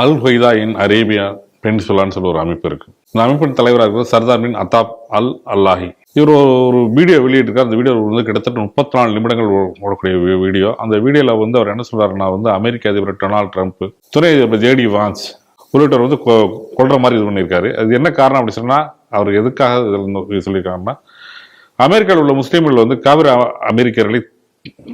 அல் Qaeda இன் Arabia பெனிசுலான்னு சொல்லி ஒரு அமைப்பு இருக்கு. இந்த அமைப்பின் தலைவராக இருக்கிறது சர்தார் பின் அத்தாப் அல் அல்லாஹி. இவர் ஒரு வீடியோ வெளியிட்டிருக்கார். அந்த வீடியோ வந்து கிட்டத்தட்ட 34 நிமிடங்கள் ஓடக்கூடிய வீடியோ. அந்த வீடியோவில் வந்து அவர் என்ன சொல்றாருன்னா வந்து அமெரிக்க அதிபர் டொனால்ட் ட்ரம்ப், துணை அதிபர் ஜேடி வான்ஸ் உள்ளிட்டவர் வந்து கொள்ற மாதிரி இது பண்ணியிருக்காரு. அது என்ன காரணம் அப்படி சொன்னா, அவர் எதுக்காக சொல்லியிருக்காருன்னா, அமெரிக்காவில் உள்ள முஸ்லீம்கள் வந்து காவிரி அமெரிக்கர்களை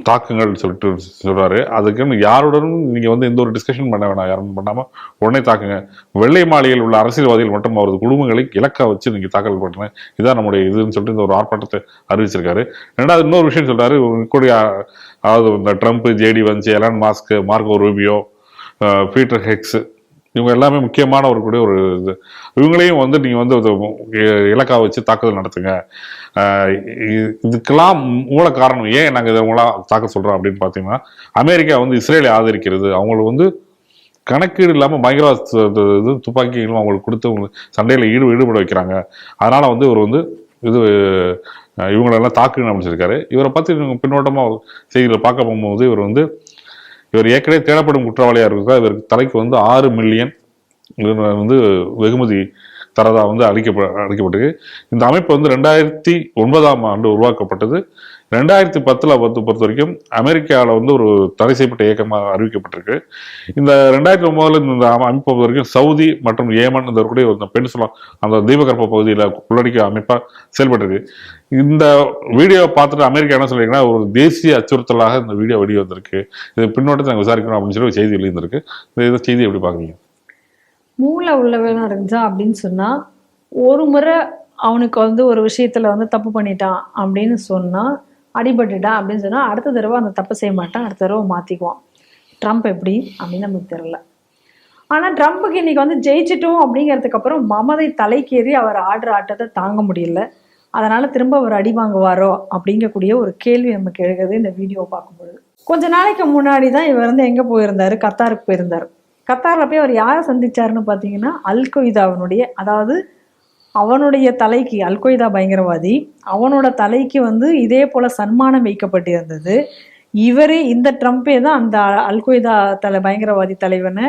தாக்குங்கள் சொல்லிட்டு சொல்றாரு. அதுக்குன்னு யாருடனும் நீங்க வந்து எந்த ஒரு டிஸ்கஷன் பண்ண வேணாம், யாரும் பண்ணாம உடனே தாக்குங்க. வெள்ளை மாளிகையில் உள்ள அரசியல்வாதிகள் மற்றும் அவரது குடும்பங்களை இலக்கா வச்சு நீங்க தாக்கல் பண்ணுங்க, இதான் நம்முடைய இதுன்னு சொல்லிட்டு இந்த ஒரு ஆர்ப்பாட்டத்தை அறிவிச்சிருக்காரு. ரெண்டாவது இன்னொரு விஷயம் சொல்றாரு, கூடிய அதாவது இந்த Trump, J D Vance, Elon Musk, Marco Rubio, Peter Hegseth, இவங்க எல்லாமே முக்கியமான ஒரு கூடிய ஒரு இது. இவங்களையும் வந்து நீங்க வந்து இலக்கா வச்சு தாக்குதல் நடத்துங்க. இதுக்கெல்லாம் மூல காரணம் ஏன் நாங்கள் இதை தாக்க சொல்றோம் அப்படின்னு பார்த்தீங்கன்னா, அமெரிக்கா வந்து இஸ்ரேலை ஆதரிக்கிறது, அவங்களுக்கு வந்து கணக்கீடு இல்லாமல் பயங்கரவாத இது துப்பாக்கிகளும் அவங்களுக்கு கொடுத்து சண்டையில் ஈடுபட வைக்கிறாங்க. அதனால வந்து இவர் வந்து இது இவங்களெல்லாம் தாக்குன்னு அப்படின்னு சொல்லியிருக்காரு. இவரை பற்றி பின்னோட்டமாக செய்தியில் பார்க்க போகும்போது இவர் ஏற்கனவே தேடப்படும் குற்றவாளியாக இருக்கிறதா இவருக்கு தலைக்கு வந்து 6 மில்லியன் வந்து வெகுமதி தரதா வந்து அளிக்கப்பட்டிருக்கு. இந்த அமைப்பு வந்து 2009ஆம் ஆண்டு உருவாக்கப்பட்டது. 2010 பொறுத்த வரைக்கும் அமெரிக்காவில் வந்து ஒரு தடை செய்யப்பட்ட இயக்கமாக அறிவிக்கப்பட்டிருக்கு. இந்த 2009 இந்த அமைப்பு பொறுத்த வரைக்கும் சவுதி மற்றும் ஏமன் இந்த கூடிய பெனிசுலா அந்த தீபகற்ப பகுதியில் உள்ளடக்கிய அமைப்பா செயல்பட்டிருக்கு. இந்த வீடியோவை பார்த்துட்டு அமெரிக்கா என்ன சொல்றீங்கன்னா, ஒரு தேசிய அச்சுறுத்தலாக இந்த வீடியோ வந்திருக்கு, இது பின்னோட்டத்தை நாங்கள் விசாரிக்கணும் அப்படின்னு சொல்லி ஒரு செய்தி வெளியிருந்திருக்கு. இந்த செய்தி எப்படி பாக்குறீங்க? மூளை உள்ளவனா இருந்துச்சா அப்படின்னு சொன்னா, ஒரு முறை அவனுக்கு வந்து ஒரு விஷயத்துல வந்து தப்பு பண்ணிட்டான் அப்படின்னு சொன்னா, அடிபட்டுட்டான் அப்படின்னு சொன்னா, அடுத்த தடவை அந்த தப்பு செய்ய மாட்டான், அடுத்த தடவை மாத்திக்குவான். ட்ரம்ப் எப்படி அப்படின்னு நமக்கு தெரியல. ஆனா ட்ரம்ப்புக்கு இன்னைக்கு வந்து ஜெயிச்சிட்டோம் அப்படிங்கிறதுக்கு அப்புறம் மமதை தலைக்கேறி அவர் ஆடுற ஆட்டத்தை தாங்க முடியல. அதனால திரும்ப அவர் அடி வாங்குவாரோ அப்படிங்கக்கூடிய ஒரு கேள்வி நமக்கு எழுகுது இந்த வீடியோ பார்க்கும்போது. கொஞ்ச நாளைக்கு முன்னாடி தான் இவர் வந்து எங்க போயிருந்தாரு, கத்தாருக்கு போயிருந்தாரு. கத்தாரில் போய் அவர் யாரை சந்திச்சாருன்னு பார்த்தீங்கன்னா, அல் கொய்தாவினுடைய, அதாவது அவனுடைய தலைக்கு, அல் கொய்தா பயங்கரவாதி, அவனோட தலைக்கு வந்து இதே போல சன்மானம் வைக்கப்பட்டிருந்தது. இவரே இந்த ட்ரம்ப்பே தான் அந்த அல் கொய்தா பயங்கரவாதி தலைவனை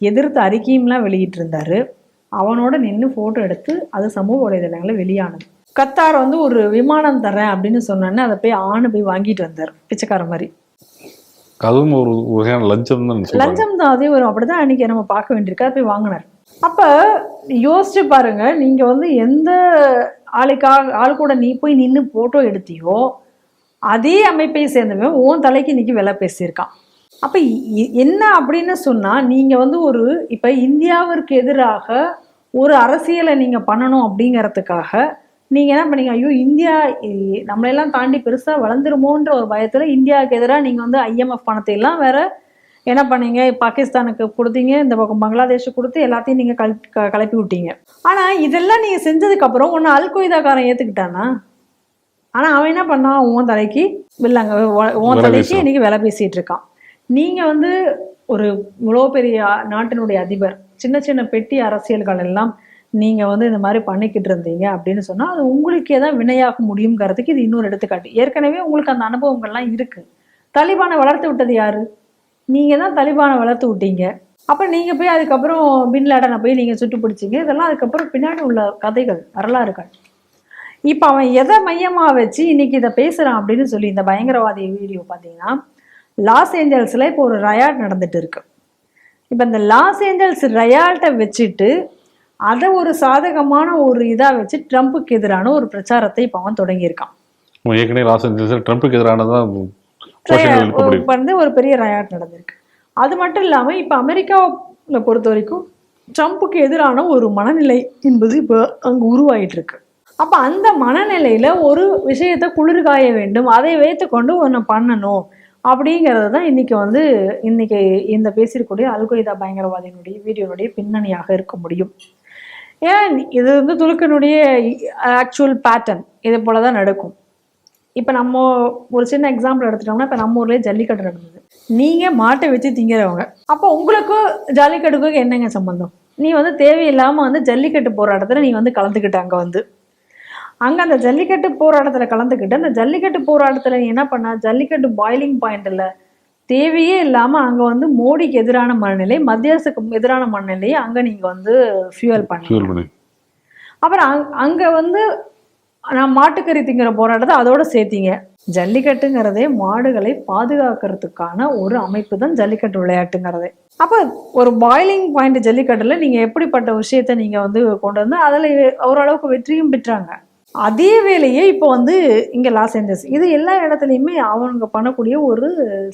எதிர்த்து அறிக்கையும்லாம் வெளியிட்டு இருந்தாரு. அவனோட நின்று போட்டோ எடுத்து அது சமூக வலைதளங்களில் வெளியானது. கத்தார் வந்து ஒரு விமானம் தரேன் அப்படின்னு சொன்னோன்னே அதை போய் வாங்கிட்டு வந்தார், பிச்சைக்கார மாதிரி. அதுவும் ஒரு வகையான லஞ்சம் தான். அதே ஒரு அப்படிதான் அன்னைக்கு நம்ம பார்க்க வேண்டியிருக்கு. அதை போய் வாங்கினார். அப்ப யோசிச்சு பாருங்க, நீங்க வந்து எந்த ஆள் கூட நீ போய் நின்று போட்டோ எடுத்தியோ அதே அமைப்பை சேர்ந்தவன் உன் தலைக்கு இன்னைக்கு விலை பேசியிருக்கான். அப்ப என்ன அப்படின்னு சொன்னா, நீங்க வந்து இப்ப இந்தியாவிற்கு எதிராக ஒரு அரசியலை நீங்க பண்ணணும் அப்படிங்கறதுக்காக நீங்க என்ன பண்ணீங்க, ஐயோ இந்தியா நம்மளெல்லாம் தாண்டி பெருசா வளர்ந்துருமோன்ற ஒரு பயத்துல இந்தியாவுக்கு எதிராக நீங்க வந்து IMF பணத்தை எல்லாம் வேற என்ன பண்ணீங்க, பாகிஸ்தானுக்கு கொடுத்தீங்க, இந்த பக்கம் பங்களாதேஷுக்கு கொடுத்து எல்லாத்தையும் நீங்க கலப்பி விட்டீங்க. ஆனா இதெல்லாம் நீங்க செஞ்சதுக்கு அப்புறம் ஒன்னு அல் கொய்தாக்காரன் ஏத்துக்கிட்டானா? ஆனா அவன் என்ன பண்ணான், உன் தலைக்கு வில்லாங்க, உன் தலைக்கு இன்னைக்கு விலை பேசிட்டு இருக்கான். நீங்க வந்து ஒரு இவ்வளோ பெரிய நாட்டினுடைய அதிபர், சின்ன சின்ன பெட்டி அரசியல்கள் எல்லாம் நீங்க வந்து இந்த மாதிரி பண்ணிக்கிட்டு இருந்தீங்க அப்படின்னு சொன்னா அது உங்களுக்கே தான் வினையாக முடியுங்கிறதுக்கு இது இன்னொரு எடுத்துக்காட்டு. ஏற்கனவே உங்களுக்கு அந்த அனுபவங்கள்லாம் இருக்கு. தலிபானை வளர்த்து விட்டது யாரு? நீங்க தான் தலிபானை வளர்த்து விட்டீங்க. அப்ப நீங்க போய் அதுக்கப்புறம் பின்லேடனை போய் நீங்க சுட்டு பிடிச்சிங்க. இதெல்லாம் அதுக்கப்புறம் பின்னாடி உள்ள கதைகள், வரலாறுகள். இப்ப அவன் எதை மையமா வச்சு இன்னைக்கு இதை பேசுறான் அப்படின்னு சொல்லி இந்த பயங்கரவாதி வீடியோ பார்த்தீங்கன்னா, லாஸ் ஏஞ்சல்ஸ்ல இப்போ ஒரு ரயாட் நடந்துட்டு இருக்கு. இப்ப இந்த லாஸ் ஏஞ்சல்ஸ் ரயாட்டை வச்சுட்டு அதை ஒரு சாதகமான ஒரு இதா வச்சு ட்ரம்ப்புக்கு எதிரான ஒரு பிரச்சாரத்தை இப்ப அவன் தொடங்கியிருக்கான். ட்ரம்ப்புக்கு எதிரானதான் ஒரு பெரிய ரயாட் நடந்திருக்கு. அது மட்டும் இல்லாம இப்ப அமெரிக்காவை பொறுத்த வரைக்கும் ட்ரம்ப்புக்கு எதிரான ஒரு மனநிலை என்பது இப்ப அங்க உருவாயிட்டு இருக்கு. அப்ப அந்த மனநிலையில ஒரு விஷயத்த குளிர்காய வேண்டும், அதை வைத்துக்கொண்டு ஒன்னு பண்ணணும் அப்படிங்கிறது தான் இன்னைக்கு இந்த பேசியிருக்கூடிய அல் கொய்தா பயங்கரவாதியினுடைய வீடியோனுடைய பின்னணியாக இருக்க முடியும். ஏன் இது வந்து துலுக்கினுடைய ஆக்சுவல் பேட்டர்ன் இது போலதான் நடக்கும். இப்ப நம்ம ஒரு சின்ன எக்ஸாம்பிள் எடுத்துட்டோம்னா, இப்ப நம்ம ஊர்லயே ஜல்லிக்கட்டு நடந்தது. நீங்க மாட்டை வச்சு திங்கிறவங்க, அப்போ உங்களுக்கும் ஜல்லிக்கட்டுக்கும் என்னங்க சம்பந்தம்? நீ வந்து தேவையில்லாம வந்து ஜல்லிக்கட்டு போராட்டத்துல நீ வந்து கலந்துக்கிட்ட. அங்க அந்த ஜல்லிக்கட்டு போராட்டத்துல கலந்துக்கிட்டு அந்த ஜல்லிக்கட்டு போராட்டத்துல நீ என்ன பண்ண, ஜல்லிக்கட்டு பாயிலிங் பாயிண்ட்ல தேவையே இல்லாம அங்க வந்து மோடிக்கு எதிரான மனநிலை, மத்திய அரசுக்கு எதிரான மனநிலையை அங்க நீங்க வந்து ஃபியூயல் பண்ணி அப்புறம் அங்க வந்து நான் மாட்டுக்கறி திங்கிற போராட்டத்தை அதோட சேர்த்தீங்க. ஜல்லிக்கட்டுங்கிறதே மாடுகளை பாதுகாக்கிறதுக்கான ஒரு அமைப்பு தான் ஜல்லிக்கட்டு விளையாட்டுங்கிறதே. அப்ப ஒரு பாயிலிங் பாயிண்ட் ஜல்லிக்கட்டுல நீங்க எப்படிப்பட்ட விஷயத்த நீங்க வந்து கொண்டு வந்து அதுல ஓரளவுக்கு வெற்றியும் பெற்றாங்க. அதே வேலையே இப்போ வந்து இங்க லாஸ் ஏஞ்சல்ஸ், இது எல்லா இடத்துலையுமே அவங்க பண்ணக்கூடிய ஒரு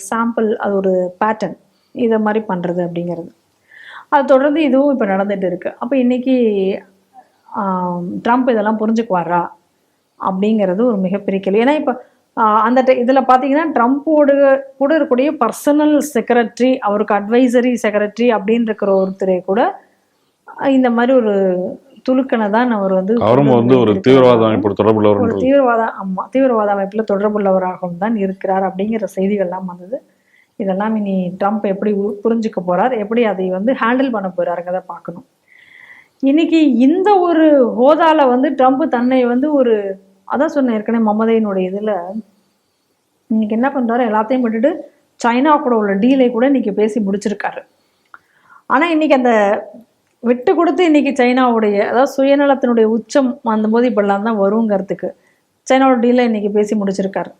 சாம்பிள், அது ஒரு பேட்டர்ன், இதை மாதிரி பண்றது அப்படிங்கிறது. அது தொடர்ந்து இதுவும் இப்போ நடந்துட்டு இருக்கு. அப்போ இன்னைக்கு ட்ரம்ப் இதெல்லாம் புரிஞ்சுக்குவாரா அப்படிங்கிறது ஒரு மிகப்பெரிய கேள்வி. ஏன்னா இப்போ அந்த இதில் பார்த்தீங்கன்னா ட்ரம்ப்போடு கூட இருக்கக்கூடிய பர்சனல் செக்ரட்டரி, அவருக்கு அட்வைசரி செக்ரட்டரி அப்படின்னு இருக்கிற ஒருத்தரை கூட இந்த மாதிரி ஒரு துலுக்கனை தான் அவர் வந்து அவரும் வந்து ஒரு தீவிரவாத அமைப்பு தொடர்புள்ளவர், ஒரு தீவிரவாத அமைப்பில் தொடர்புள்ளவராகவும் தான் இருக்கிறார் அப்படிங்கிற செய்திகள்லாம் வந்தது. இதெல்லாம் இனி ட்ரம்ப் எப்படி புரிஞ்சுக்க போறார், எப்படி அதை வந்து ஹேண்டில் பண்ண போறாருங்கிறத பார்க்கணும். இன்னைக்கு இந்த ஒரு ஹோதால வந்து ட்ரம்ப் தன்னை வந்து ஒரு, அதான் சொன்ன ஏற்கனவே மமதையினுடைய இதுல இன்னைக்கு என்ன பண்றாரு, எல்லாத்தையும் விட்டுட்டு சைனா கூட உள்ள டீலை கூட இன்னைக்கு பேசி முடிச்சிருக்காரு. ஆனா இன்னைக்கு அந்த விட்டு கொடுத்து இன்னைக்கு சைனாவுடைய, அதாவது சுயநலத்தினுடைய உச்சம் வந்தபோது இப்படிலாம் தான் வருங்கிறதுக்கு சைனாவோட டீலை இன்னைக்கு பேசி முடிச்சிருக்காரு.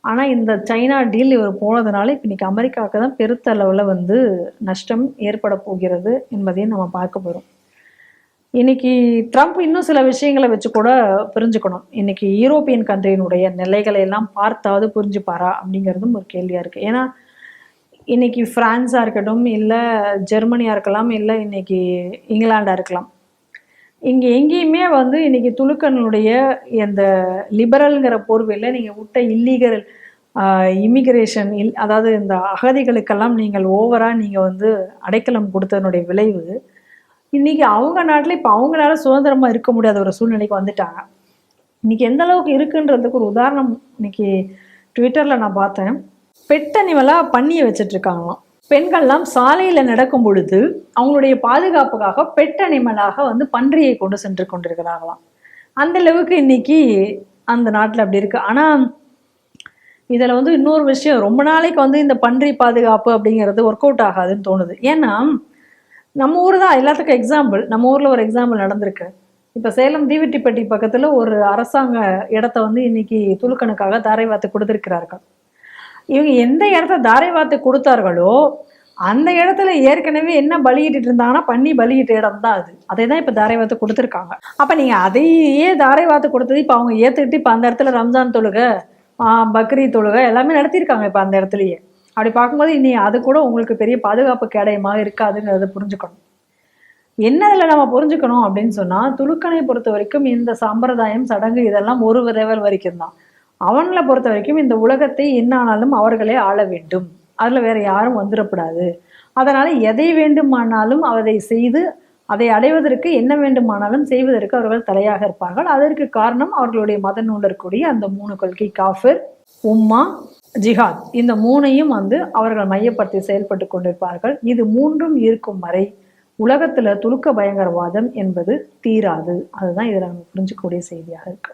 ஆனா இந்த சைனா டீல் இவர் போனதுனால இப்ப இன்னைக்கு அமெரிக்காவுக்கு தான் பெருத்த அளவில் வந்து நஷ்டம் ஏற்பட போகிறது என்பதையும் நம்ம பார்க்க போறோம். இன்னைக்கு ட்ரம்ப் இன்னும் சில விஷயங்களை வச்சு கூட புரிஞ்சுக்கணும். இன்னைக்கு யூரோப்பியன் கண்ட்ரியினுடைய நிலைகளை எல்லாம் பார்த்தாவது புரிஞ்சுப்பாரா அப்படிங்கிறதும் ஒரு கேள்வியா இருக்கு. ஏன்னா இன்னைக்கு பிரான்ஸா இருக்கட்டும், இல்லை ஜெர்மனியா இருக்கலாம், இல்லை இன்னைக்கு இங்கிலாண்டா இருக்கலாம், இங்க எங்கேயுமே வந்து இன்னைக்கு துலுக்கனுடைய இந்த லிபரல்ங்கிற போர்வையில் நீங்க விட்ட இல்லீகல் இமிகிரேஷன், அதாவது இந்த அகதிகளுக்கெல்லாம் நீங்கள் ஓவரா நீங்க வந்து அடைக்கலம் கொடுத்ததனுடைய விளைவு இன்னைக்கு அவங்க நாட்டில் இப்போ அவங்களால சுதந்திரமா இருக்க முடியாத ஒரு சூழ்நிலைக்கு வந்துட்டாங்க. இன்னைக்கு எந்த அளவுக்கு இருக்குன்றதுக்கு ஒரு உதாரணம் இன்னைக்கு ட்விட்டர்ல நான் பார்த்தேன். பெட்டனிமலா பண்ணியை வச்சுட்டு இருக்காங்களாம். பெண்கள்லாம் சாலையில நடக்கும் பொழுது அவங்களுடைய பாதுகாப்புக்காக பெட்டனிமலாக வந்து பன்றியை கொண்டு சென்று கொண்டிருக்கிறாங்களாம். அந்த அளவுக்கு இன்னைக்கு அந்த நாட்டில் அப்படி இருக்கு. ஆனா இதுல வந்து இன்னொரு விஷயம், ரொம்ப நாளைக்கு வந்து இந்த பன்றி பாதுகாப்பு அப்படிங்கிறது ஒர்க் அவுட் ஆகாதுன்னு தோணுது. ஏன்னா நம்ம ஊர் தான் எல்லாத்துக்கும் எக்ஸாம்பிள். நம்ம ஊர்ல ஒரு எக்ஸாம்பிள் நடந்திருக்கு. இப்ப சேலம் தீவெட்டிப்பட்டி பக்கத்துல ஒரு அரசாங்க இடத்த வந்து இன்னைக்கு துலுக்கனுக்காக தாரை வார்த்து கொடுத்திருக்கிறார்கள். இவங்க எந்த இடத்த தாரை வார்த்து கொடுத்தார்களோ அந்த இடத்துல ஏற்கனவே என்ன பலியிட்டு இருந்தாங்கன்னா பண்ணி பலியிட்ட இடம் தான் அது. அதை தான் இப்ப தாரை வார்த்து கொடுத்துருக்காங்க. அப்ப நீங்க அதையே தாரை வார்த்து கொடுத்தது இப்ப அவங்க ஏத்துக்கிட்டு இப்ப அந்த இடத்துல ரம்ஜான் தொழுகை, பக்ரீத் தொழுகை எல்லாமே நடத்தியிருக்காங்க இப்ப அந்த இடத்துலயே. அப்படி பார்க்கும்போது இனி அது கூட உங்களுக்கு பெரிய பாதுகாப்பு கேடயமாக இருக்காதுங்கிறத புரிஞ்சுக்கணும். என்ன இதில் நம்ம புரிஞ்சுக்கணும் அப்படின்னு சொன்னா, துலுக்கனை பொறுத்த வரைக்கும் இந்த சம்பிரதாயம், சடங்கு இதெல்லாம் ஒரு லெவல் வரைக்கும் தான். அவங்களை பொறுத்த வரைக்கும் இந்த உலகத்தை என்ன ஆனாலும் அவர்களே ஆள வேண்டும், அதுல வேற யாரும் வந்துடக்கூடாது. அதனால எதை வேண்டுமானாலும் அதை செய்து அதை அடைவதற்கு என்ன வேண்டுமானாலும் செய்வதற்கு அவர்கள் தலையாக இருப்பார்கள். அதற்கு காரணம் அவர்களுடைய மத நூல் இருக்கக்கூடிய அந்த 3 கொள்கை, காஃபிர், உம்மா, ஜிஹாத், இந்த 3ஐயும் வந்து அவர்கள் மையப்படுத்தி செயல்பட்டு கொண்டிருப்பார்கள். இது 3ம் இருக்கும் வரை உலகத்துல துலுக்க பயங்கரவாதம் என்பது தீராது. அதுதான் இதுல நம்ம புரிஞ்சுக்கக்கூடிய செய்தியாக இருக்கு.